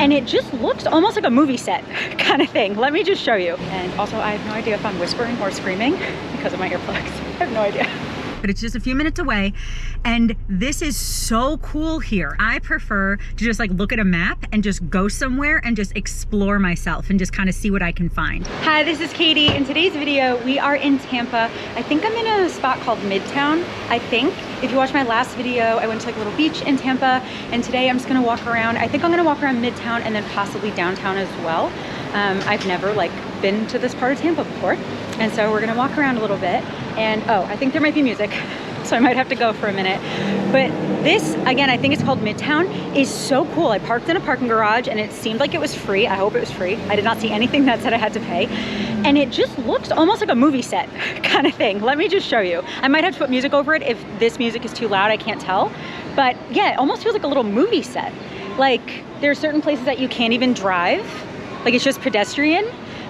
and it just looks almost like a movie set kind of thing. Let me just show you. And also, I have no idea if I'm whispering or screaming because of my earplugs. I have no idea. But it's just a few minutes away, and this is so cool here. I prefer to just like look at a map and just go somewhere and just explore myself and just kind of see what I can find. Hi, this is Katie. In today's video, we are in Tampa. I think I'm in a spot called Midtown, I think. If you watched my last video, I went to like a little beach in Tampa, and today I'm just gonna walk around. I think I'm gonna walk around Midtown and then possibly downtown as well. I've never like been to this part of Tampa before, and so we're gonna walk around a little bit. And oh, I think there might be music, so I might have to go for a minute. But this, again, I think it's called Midtown, is so cool. I parked in a parking garage and it seemed like it was free. I hope it was free. I did not see anything that said I had to pay. And it just looks almost like a movie set kind of thing. Let me just show you. I might have to put music over it if this music is too loud, I can't tell. But yeah, it almost feels like a little movie set. Like there are certain places that you can't even drive. Like it's just pedestrian.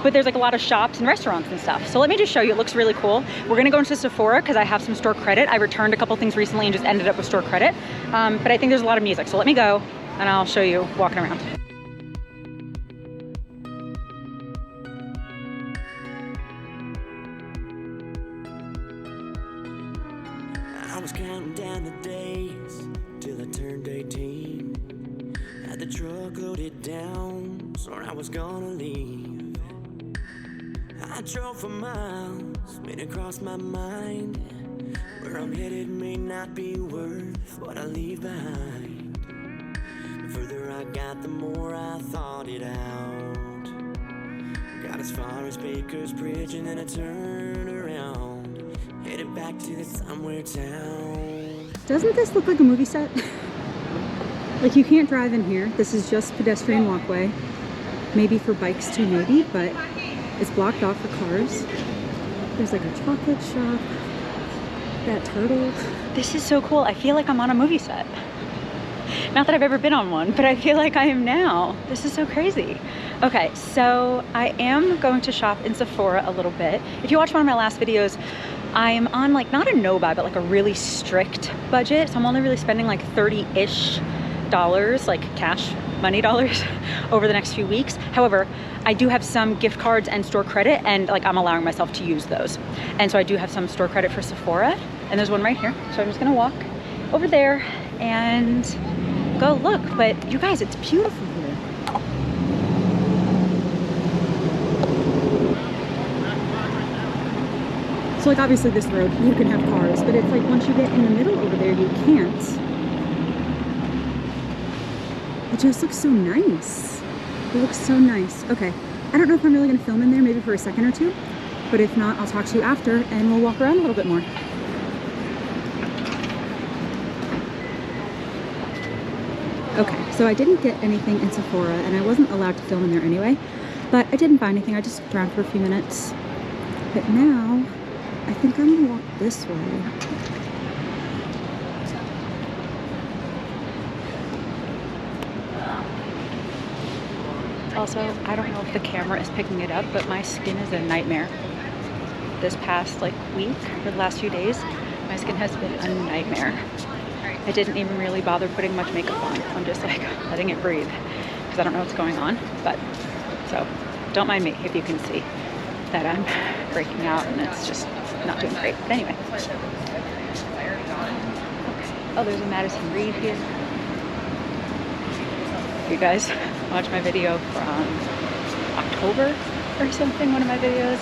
But there's like a lot of shops and restaurants and stuff. So let me just show you, it looks really cool. We're gonna go into Sephora because I have some store credit. I returned a couple things recently and just ended up with store credit. But I think there's a lot of music. So let me go and I'll show you walking around. I was counting down the days till I turned 18. Had the truck loaded down, so I was gonna leave. I drove for miles, made it cross my mind. Where I'm headed may not be worth what I leave behind. The further I got, the more I thought it out. Got as far as Baker's Bridge and then I turned around, headed back to the somewhere town. Doesn't this look like a movie set? Like you can't drive in here. This is just pedestrian walkway. Maybe for bikes too, maybe, but it's blocked off for cars. There's like a chocolate shop. That turtle. This is so cool. I feel like I'm on a movie set. Not that I've ever been on one, but I feel like I am now. This is so crazy. Okay, so I am going to shop in Sephora a little bit. If you watched one of my last videos, I'm on like, not a no-buy, but like a really strict budget. So I'm only really spending like $30-ish, like cash, money dollars, over the next few weeks. However, I do have some gift cards and store credit, and like I'm allowing myself to use those. And so I do have some store credit for Sephora, and there's one right here. So I'm just gonna walk over there and go look. But you guys, it's beautiful here. So like obviously this road, you can have cars, but it's like once you get in the middle over there, you can't. It just looks so nice. It looks so nice. Okay, I don't know if I'm really gonna film in there, maybe for a second or two, but if not, I'll talk to you after and we'll walk around a little bit more. Okay, so I didn't get anything in Sephora and I wasn't allowed to film in there anyway, but I didn't buy anything. I just looked around for a few minutes. But now, I think I'm gonna walk this way. Also, I don't know if the camera is picking it up, but my skin is a nightmare. This past like week, or the last few days, my skin has been a nightmare. I didn't even really bother putting much makeup on. I'm just like letting it breathe because I don't know what's going on. But so don't mind me if you can see that I'm breaking out and it's just not doing great. But anyway. Okay. Oh, there's a Madison Reed here. You guys watch my video from October or something, one of my videos.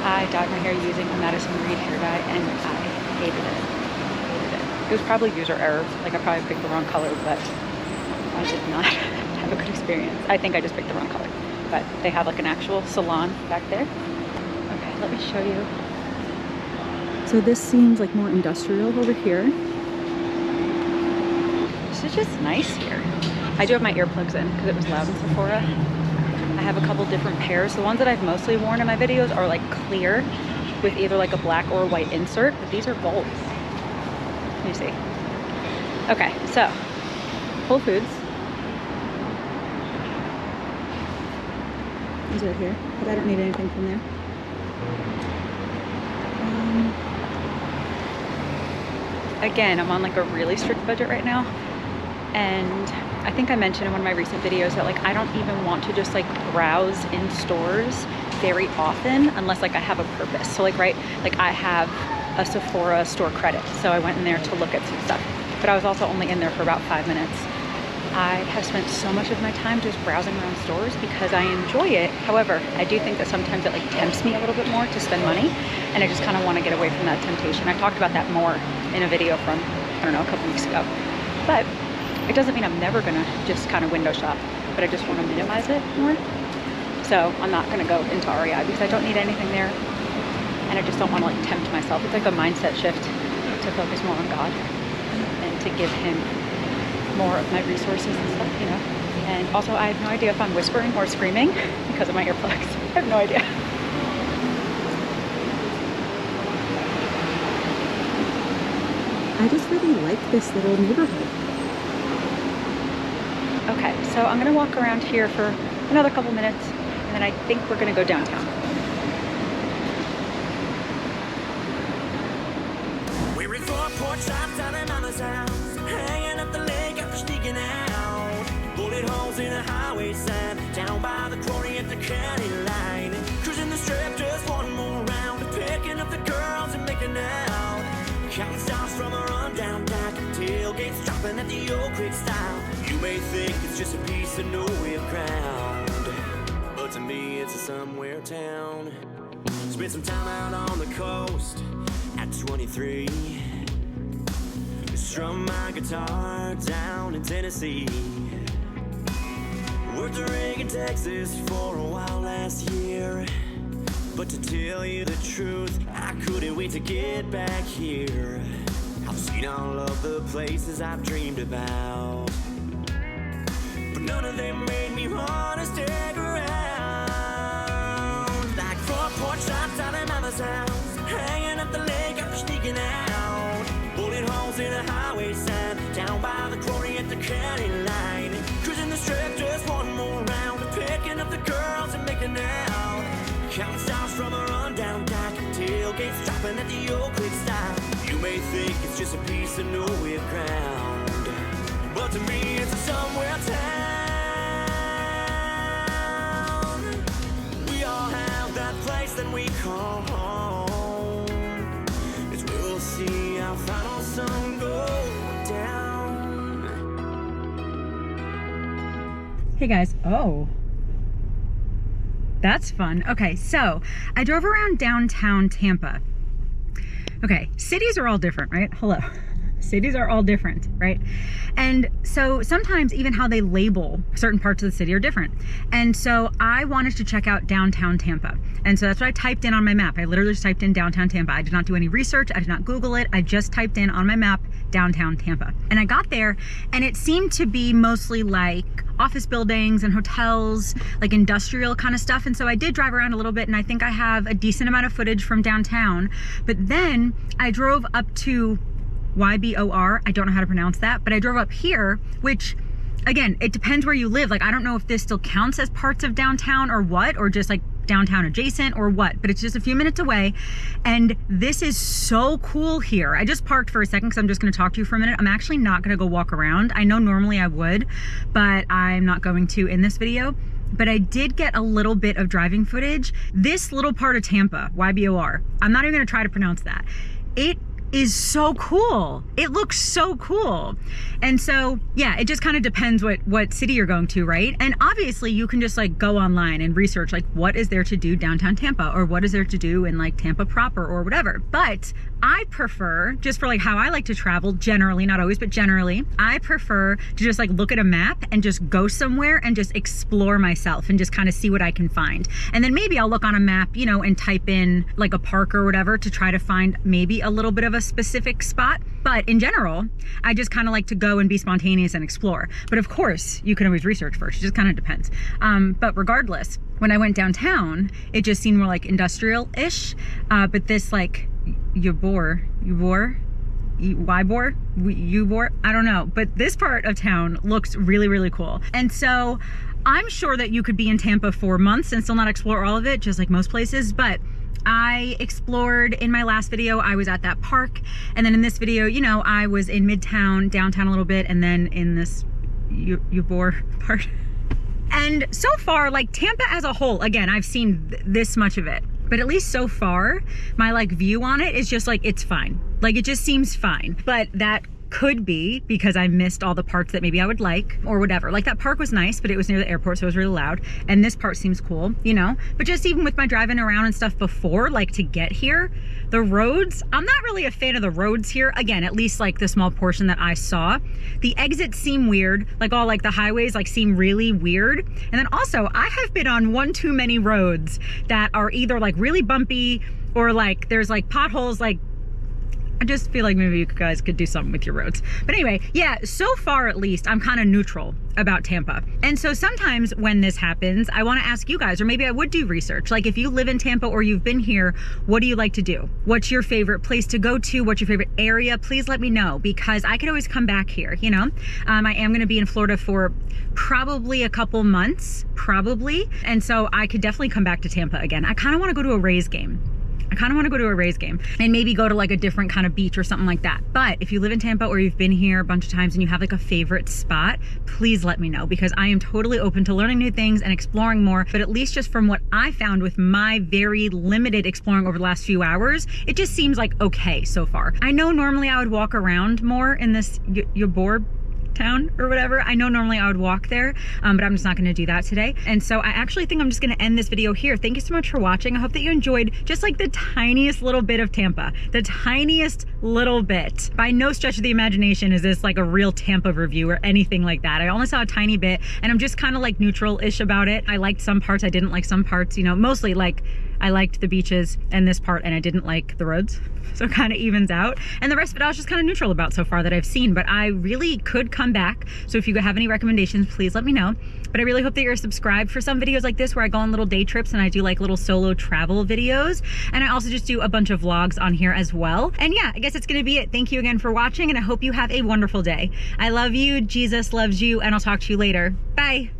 I dyed my hair using a Madison Reed hair dye and I hated it. It was probably user error. Like I probably picked the wrong color, but I did not have a good experience. I think I just picked the wrong color, but they have like an actual salon back there. Okay, let me show you. So this seems like more industrial over here. This is just nice here. I do have my earplugs in because it was loud in Sephora. I have a couple different pairs. The ones that I've mostly worn in my videos are like clear with either like a black or a white insert, but these are gold. Let me see. Okay, so Whole Foods. Is right here, but I don't need anything from there. Again, I'm on like a really strict budget right now, and I think I mentioned in one of my recent videos that like I don't even want to just like browse in stores very often unless like I have a purpose. So like, right, like I have a Sephora store credit, so I went in there to look at some stuff, but I was also only in there for about 5 minutes. I have spent so much of my time just browsing around stores because I enjoy it. However, I do think that sometimes it like tempts me a little bit more to spend money, and I just kind of want to get away from that temptation. I talked about that more in a video from, I don't know, a couple weeks ago. But it doesn't mean I'm never gonna just kind of window shop, but I just want to minimize it more. So I'm not gonna go into REI because I don't need anything there, and I just don't want to like tempt myself. It's like a mindset shift to focus more on God and to give Him more of my resources and stuff, you know. And also, I have no idea if I'm whispering or screaming because of my earplugs. I have no idea. I just really like this little neighborhood. Okay, so I'm gonna walk around here for another couple minutes, and then I think we're gonna go downtown. We're in four porch shops down in Mama's house, hanging up the lake after sneaking out. Bullet holes in the highway sign, down by the quarry at the county line. Cruising the strip, just one more round, picking up the girls and making out. Counting stars from a rundown back, tailgates dropping at the old creek style. You may think it's just a piece of nowhere ground, but to me it's a somewhere town. Spent some time out on the coast at 23. Strum my guitar down in Tennessee. Worked a rig in Texas for a while last year, but to tell you the truth, I couldn't wait to get back here. I've seen all of the places I've dreamed about, but none of them made me want to stick around. Like front porch shops out in Mama's house, hanging up the lake after sneaking out. Bullet holes in a highway sign, down by the quarry at the county line. Cruising the strip, just one more round, picking up the girls and making out. Counting stars from a rundown dock, tailgates dropping at the old creek style. You may think it's just a piece of nowhere ground, but to me it's a somewhere town. We all have that place that we call home. It's where we'll see our final sun go down. Hey guys, oh, that's fun. Okay, so I drove around downtown Tampa. Okay, cities are all different, right? Hello. Cities are all different, right? And so sometimes even how they label certain parts of the city are different. And so I wanted to check out downtown Tampa. And so that's what I typed in on my map. I literally just typed in downtown Tampa. I did not do any research. I did not Google it. I just typed in on my map downtown Tampa. And I got there and it seemed to be mostly like office buildings and hotels, like industrial kind of stuff. And so I did drive around a little bit, and I think I have a decent amount of footage from downtown. But then I drove up to YBOR, I don't know how to pronounce that, but I drove up here, which again, it depends where you live. Like, I don't know if this still counts as parts of downtown or what, or just like downtown adjacent or what, but it's just a few minutes away. And this is so cool here. I just parked for a second because I'm just going to talk to you for a minute. I'm actually not going to go walk around. I know normally I would, but I'm not going to in this video. But I did get a little bit of driving footage. This little part of Tampa, YBOR, I'm not even going to try to pronounce that. It is so cool. It looks so cool. And so, yeah, it just kind of depends what city you're going to, right? And obviously you can just like go online and research like what is there to do downtown Tampa, or what is there to do in like Tampa proper or whatever. But I prefer, just for like how I like to travel generally, not always, but generally, I prefer to just like look at a map and just go somewhere and just explore myself and just kind of see what I can find. And then maybe I'll look on a map, you know, and type in like a park or whatever to try to find maybe a little bit of a specific spot. But in general, I just kind of like to go and be spontaneous and explore. But of course, you can always research first. It just kind of depends. But regardless, when I went downtown, it just seemed more like industrial-ish. But this like Ybor, I don't know. But this part of town looks really, really cool. And so I'm sure that you could be in Tampa for months and still not explore all of it, just like most places. But I explored in my last video. I was at that park, and then in this video, you know, I was in Midtown, downtown a little bit, and then in this Ybor part. And so far, like Tampa as a whole, again, I've seen this much of it, but at least so far, my like view on it is just like, it's fine. Like it just seems fine. But that could be because I missed all the parts that maybe I would like or whatever. Like that park was nice, but it was near the airport, so it was really loud. And this part seems cool, you know? But just even with my driving around and stuff before, like to get here, the roads, I'm not really a fan of the roads here. Again, at least like the small portion that I saw. The exits seem weird, like all like the highways like seem really weird. And then also I have been on one too many roads that are either like really bumpy or like there's like potholes. Like I just feel like maybe you guys could do something with your roads. But anyway, yeah, so far at least, I'm kind of neutral about Tampa. And so sometimes when this happens, I want to ask you guys, or maybe I would do research. Like if you live in Tampa or you've been here, what do you like to do? What's your favorite place to go to? What's your favorite area? Please let me know, because I could always come back here, you know? I am going to be in Florida for probably a couple months, probably. And so I could definitely come back to Tampa again. I kind of want to go to a Rays game. And maybe go to like a different kind of beach or something like that. But if you live in Tampa or you've been here a bunch of times and you have like a favorite spot, please let me know, because I am totally open to learning new things and exploring more. But at least just from what I found with my very limited exploring over the last few hours, it just seems like okay so far. I know normally I would walk around more in this Ybor town or whatever. I know normally I would walk there, but I'm just not going to do that today. And so I actually think I'm just going to end this video here. Thank you so much for watching. I hope that you enjoyed just like the tiniest little bit of Tampa, the tiniest little bit. By no stretch of the imagination is this like a real Tampa review or anything like that. I only saw a tiny bit and I'm just kind of like neutral-ish about it. I liked some parts, I didn't like some parts, you know, mostly like I liked the beaches and this part and I didn't like the roads. So it kind of evens out. And the rest of it I was just kind of neutral about so far that I've seen, but I really could come back. So if you have any recommendations, please let me know. But I really hope that you're subscribed for some videos like this where I go on little day trips and I do like little solo travel videos. And I also just do a bunch of vlogs on here as well. And yeah, I guess it's gonna be it. Thank you again for watching and I hope you have a wonderful day. I love you, Jesus loves you, and I'll talk to you later. Bye.